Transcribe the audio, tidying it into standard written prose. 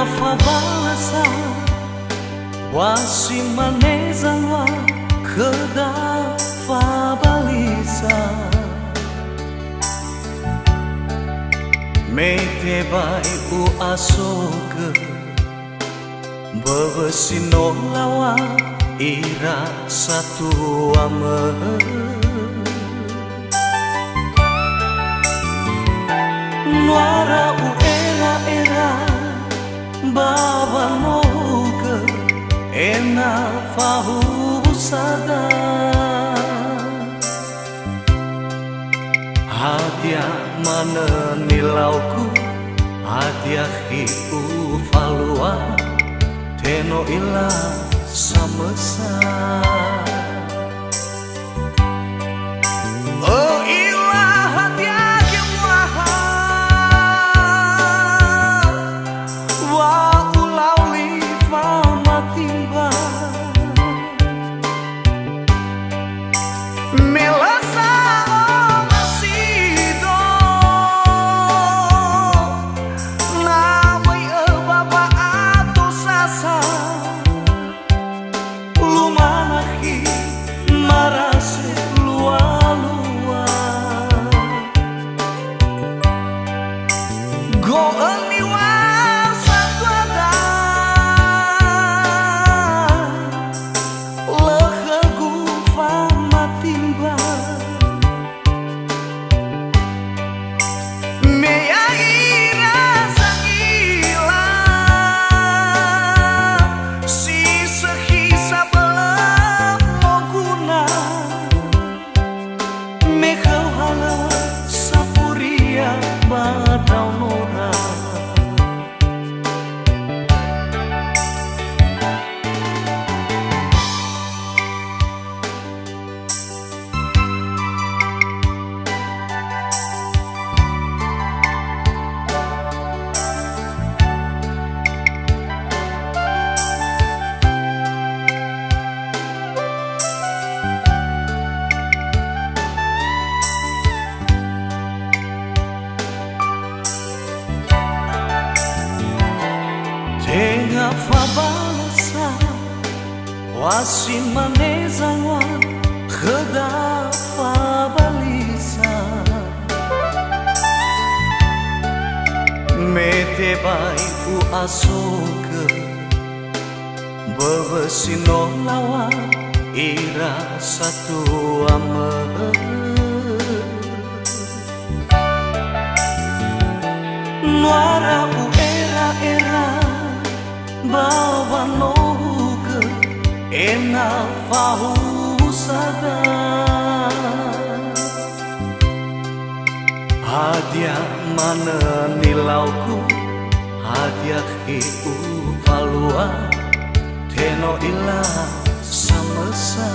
fa balasa wasi manezanwa kheda fa balisa mete bai u asoke bebesino lawa ira satu ame nuara u era baba noke ena fahu sada hadia mana nilauku hadia hiu falua teno ila samesa oh ila hadia kemwaha wa ulauli fama timba melasa tenga fa balasa wasi manezanwa kheda fa balisa mete bai u asoke bebesino lawa ira satu ame nuara u era bawa noke ena fahu sada hadiah mana nilauku hadiah hiu falua teno ila samesa